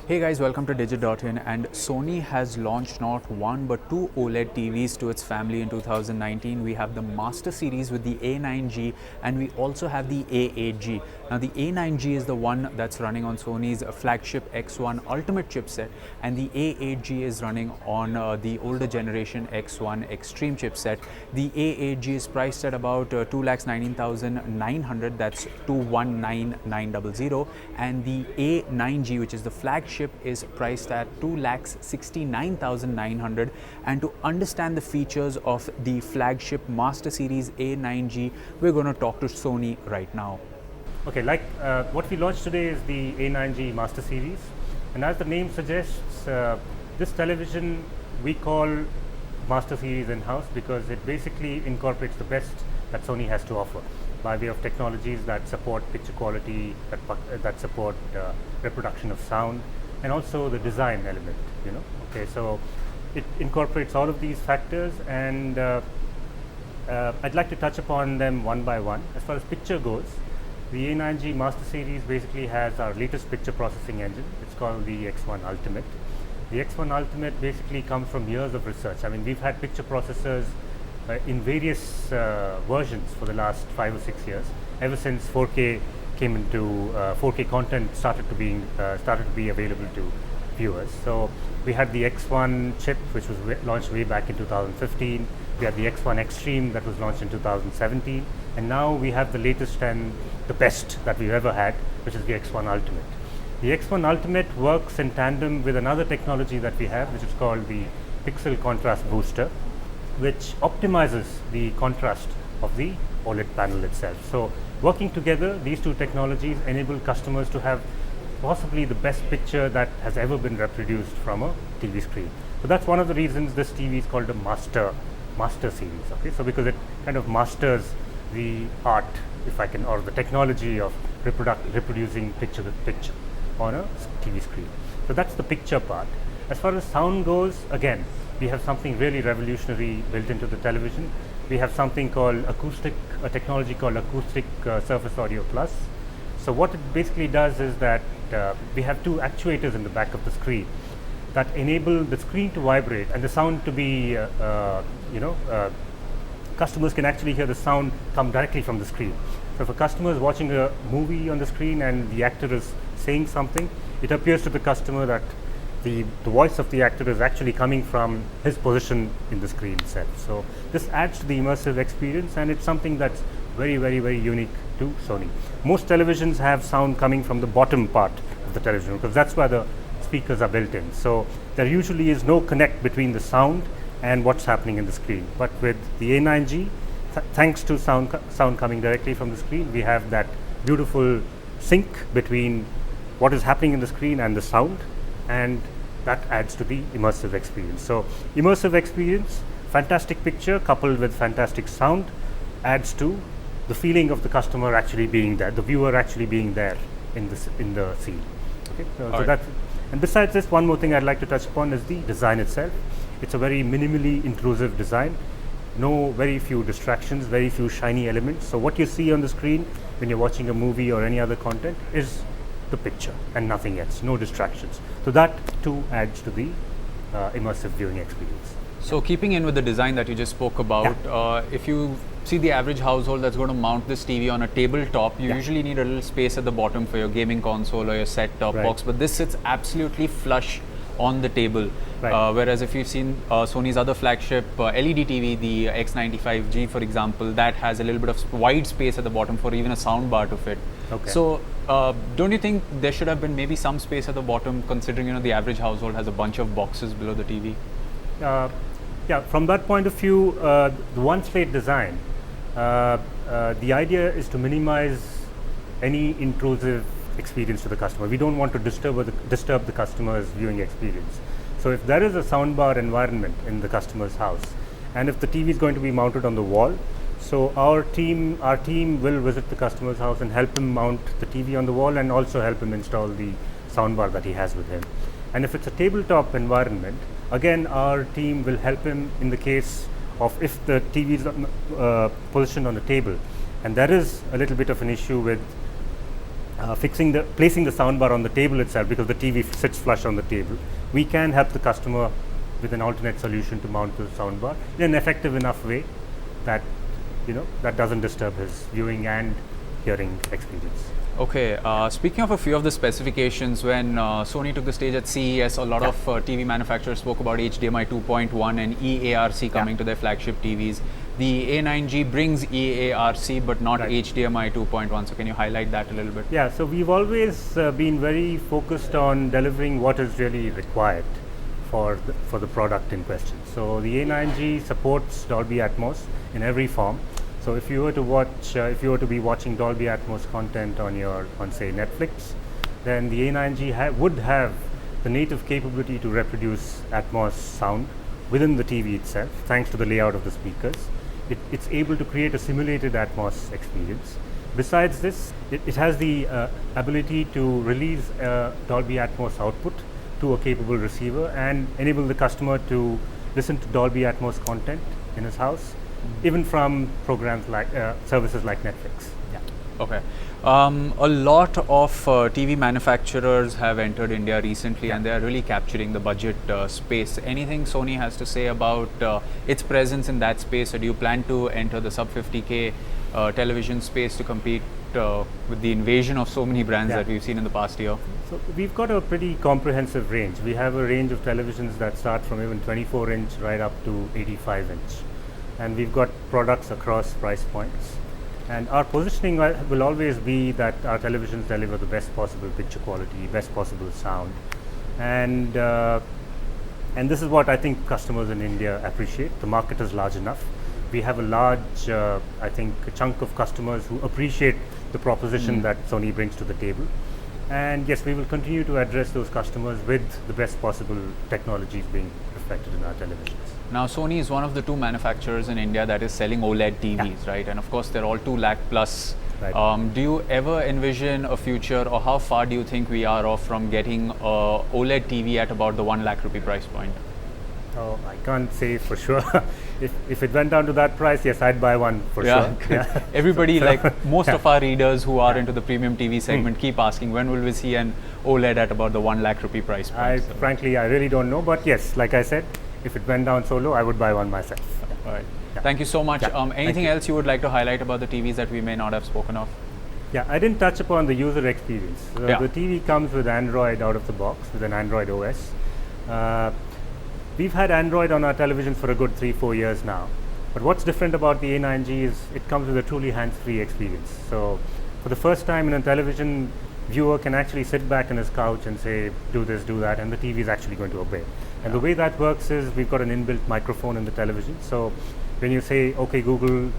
Hey guys, welcome to Digit.in. And Sony has launched not one but two OLED TVs to its family in 2019. We have the Master Series with the A9G and we also have the A8G. Now the A9G is the one that's running on Sony's flagship X1 Ultimate chipset, and the A8G is running on the older generation X1 Extreme chipset. The A8G is priced at about 2,19,900, that's 219,900, and the A9G, which is the flagship, is priced at 2,69,900. And to understand the features of the flagship Master Series A9G, we're going to talk to Sony right now. Okay, what we launched today is the A9G Master Series, and as the name suggests, this television we call Master Series in-house because it basically incorporates the best that Sony has to offer by way of technologies that support picture quality, that support reproduction of sound, and also the design element. Okay, so it incorporates all of these factors, and I'd like to touch upon them one by one. As far as picture goes, the A9G Master Series basically has our latest picture processing engine. It's called the X1 Ultimate. The X1 Ultimate basically comes from years of research. I mean, we've had picture processors in various versions for the last 5 or 6 years, ever since 4K came into 4K content started to be available to viewers. So we had the X1 chip, which was launched way back in 2015. We had the X1 Extreme that was launched in 2017, and now we have the latest and the best that we've ever had, which is the X1 Ultimate. The X1 Ultimate works in tandem with another technology that we have, which is called the Pixel Contrast Booster, which optimizes the contrast of the OLED panel itself. So working together, these two technologies enable customers to have possibly the best picture that has ever been reproduced from a TV screen. So that's one of the reasons this TV is called a Master Series. Okay, so because it kind of masters the art, or the technology of reproducing picture with picture on a TV screen. So that's the picture part. As far as sound goes, again, we have something really revolutionary built into the television. We have something called a technology called Acoustic Surface Audio Plus. So what it basically does is that we have two actuators in the back of the screen that enable the screen to vibrate and the sound to be, customers can actually hear the sound come directly from the screen. So if a customer is watching a movie on the screen and the actor is saying something, it appears to the customer that the voice of the actor is actually coming from his position in the screen itself. So this adds to the immersive experience, and it's something that's very, very, very unique to Sony. Most televisions have sound coming from the bottom part of the television because that's where the speakers are built in. So there usually is no connect between the sound and what's happening in the screen. But with the A9G, thanks to sound coming directly from the screen, we have that beautiful sync between what is happening in the screen and the sound, and that adds to the immersive experience. So immersive experience, fantastic picture coupled with fantastic sound adds to the feeling of the customer actually being there, the viewer actually being there in the scene. Okay, so that's. And besides this, one more thing I'd like to touch upon is the design itself. It's a very minimally intrusive design. Very few distractions, very few shiny elements. So what you see on the screen when you're watching a movie or any other content is the picture and nothing else, no distractions. So that too adds to the immersive viewing experience. So keeping in with the design that you just spoke about, if you see the average household that's going to mount this TV on a tabletop, you usually need a little space at the bottom for your gaming console or your set-top box, but this sits absolutely flush on the table. Whereas if you've seen Sony's other flagship LED TV, the X95G for example, that has a little bit of wide space at the bottom for even a sound bar to fit. So don't you think there should have been maybe some space at the bottom, considering the average household has a bunch of boxes below the TV? From that point of view, the one slate design, the idea is to minimize any intrusive experience to the customer. We don't want to disturb the customer's viewing experience. So if there is a soundbar environment in the customer's house, and if the TV is going to be mounted on the wall, so our team will visit the customer's house and help him mount the TV on the wall and also help him install the soundbar that he has with him. And if it's a tabletop environment, again our team will help him in the case of if the TV is positioned on the table and there is a little bit of an issue with placing the soundbar on the table itself, because the TV sits flush on the table, we can help the customer with an alternate solution to mount the soundbar in an effective enough way that that doesn't disturb his viewing and hearing experience. Okay, speaking of a few of the specifications, when Sony took the stage at CES, a lot of TV manufacturers spoke about HDMI 2.1 and eARC coming to their flagship TVs. The A9G brings eARC but not HDMI 2.1, so can you highlight that a little bit? Yeah, so we've always been very focused on delivering what is really required for the product in question. So the A9G supports Dolby Atmos in every form. So if you were to be watching Dolby Atmos content on say Netflix, then the A9G would have the native capability to reproduce Atmos sound within the TV itself, thanks to the layout of the speakers. It's able to create a simulated Atmos experience. Besides this, it has the ability to release Dolby Atmos output to a capable receiver and enable the customer to listen to Dolby Atmos content in his house, even from programs like services like Netflix. Yeah. Okay. A lot of TV manufacturers have entered India recently, and they are really capturing the budget space. Anything Sony has to say about its presence in that space, or do you plan to enter the sub 50K television space to compete with the invasion of so many brands that we've seen in the past year? So we've got a pretty comprehensive range. We have a range of televisions that start from even 24-inch right up to 85-inch. And we've got products across price points. And our positioning will always be that our televisions deliver the best possible picture quality, best possible sound. And this is what I think customers in India appreciate. The market is large enough. We have a large, I think, a chunk of customers who appreciate the proposition that Sony brings to the table. And yes, we will continue to address those customers with the best possible technologies being reflected in our televisions. Now, Sony is one of the two manufacturers in India that is selling OLED TVs, right? And of course, they're all 2 lakh plus. Right. Do you ever envision a future, or how far do you think we are off from getting a OLED TV at about the 1 lakh rupee price point? Oh, I can't say for sure. If it went down to that price, yes, I'd buy one for sure. Yeah. Everybody, like most of our readers who are into the premium TV segment, keep asking, when will we see an OLED at about the 1 lakh rupee price point? Frankly, I really don't know. But yes, like I said, if it went down so low, I would buy one myself. All right. Yeah. Thank you so much. Anything else you would like to highlight about the TVs that we may not have spoken of? Yeah, I didn't touch upon the user experience. The TV comes with Android out of the box, with an Android OS. We've had Android on our televisions for a good 3-4 years now. But what's different about the A9G is it comes with a truly hands-free experience. So for the first time in a television, viewer can actually sit back on his couch and say, do this, do that, and the TV is actually going to obey. And the way that works is we've got an inbuilt microphone in the television. So when you say, okay, Google,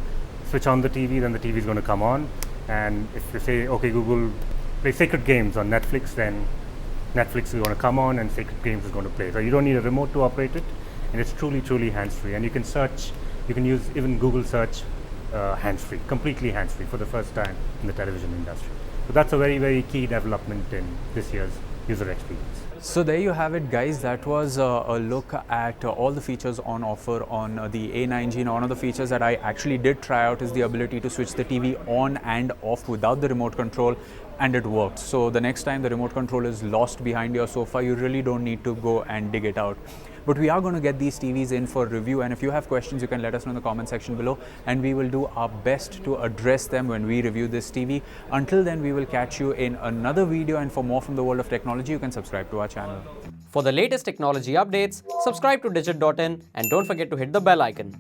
switch on the TV, then the TV is going to come on. And if you say, okay, Google, play Sacred Games on Netflix, then Netflix is going to come on and Sacred Games is going to play. So you don't need a remote to operate it, and it's truly, truly hands-free. And you can search, you can use even Google search hands-free, completely hands-free for the first time in the television industry. So that's a very, very key development in this year's user experience. So there you have it, guys. That was a look at all the features on offer on the A9G. Now, one of the features that I actually did try out is the ability to switch the TV on and off without the remote control, and it worked. So the next time the remote control is lost behind your sofa, you really don't need to go and dig it out. But we are going to get these TVs in for review, and if you have questions, you can let us know in the comment section below, and we will do our best to address them when we review this TV. Until then, we will catch you in another video, and for more from the world of technology, you can subscribe to our channel. For the latest technology updates, subscribe to Digit.in and don't forget to hit the bell icon.